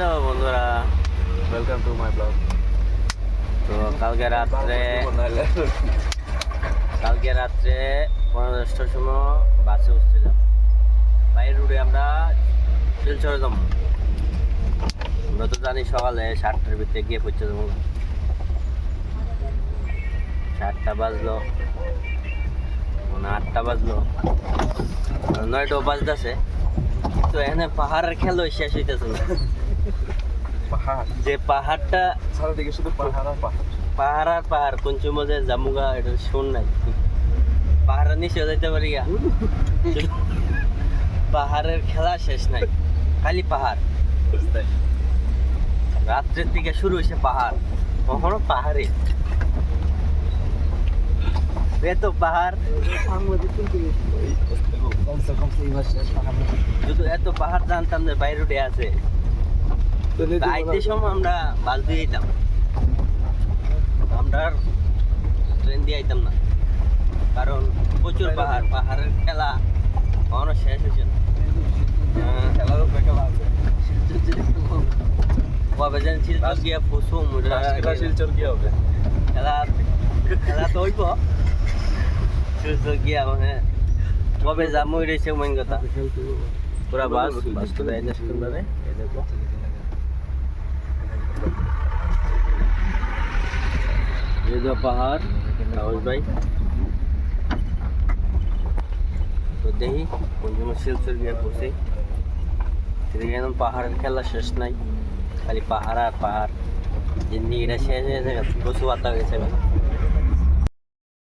Hello বন্ধুরা, welcome to my blog. তো কালকে রাত্রে 10টার সময় বাসে উঠছিলাম। বাইরের রুটে আমরা শিলচরে যাবো। আমরা তো জানি সকালে 7টার ভিতরে গিয়ে পৌঁছে যাবো। 7টা বাজলো, 8টা বাজলো, 9টাও বাজতেছে। তো এখানে পাহাড়ের খেলা শেষ হইতেছে না। যে পাহাড়টা চারিদিকে শুধু পাহাড় আর পাহাড়। পাহাড় আর পাহাড়, কোনচু মধ্যে জামুগা এটা শোন নাই। পাহাড়ের নিচে যাইতে পারি গা, পাহাড়ের খেলা শেষ নাই, খালি পাহাড়। রাত্রের দিকে শুরু হয়েছে পাহাড়, কখনো পাহাড়ে এত পাহাড়। যদি এত পাহাড় জানতাম যে বাইরে উঠে আছে, আইতে সময় আমরা বাস দিয়ে যেতাম, আমরা ট্রেন দিয়ে আইতাম না, কারণ প্রচুর পাহাড়। পাহাড়ের খেলা কখনো শেষ হয়েছে না। খেলার উপরে খেলা আছে। কবে যেন শিলচর গিয়া পশুম শিলচর কি হবে? খেলা খেলা তো হইব শিলচর গিয়া, মানে কবে যাম ওই রয়েছে মেন কথা। পুরা বাস বাস তো দেয় না সুন্দরে। এই যে পাহাড় রাহুল ভাই, তো দেখি কোন সময় শিলচর গিয়ে পৌঁছে। সেদিকে একদম পাহাড়ের খেলা শেষ নাই, খালি পাহাড় আর পাহাড়। যে নিরা শেষ হয়ে গেছে, কচু পাতা হয়েছে।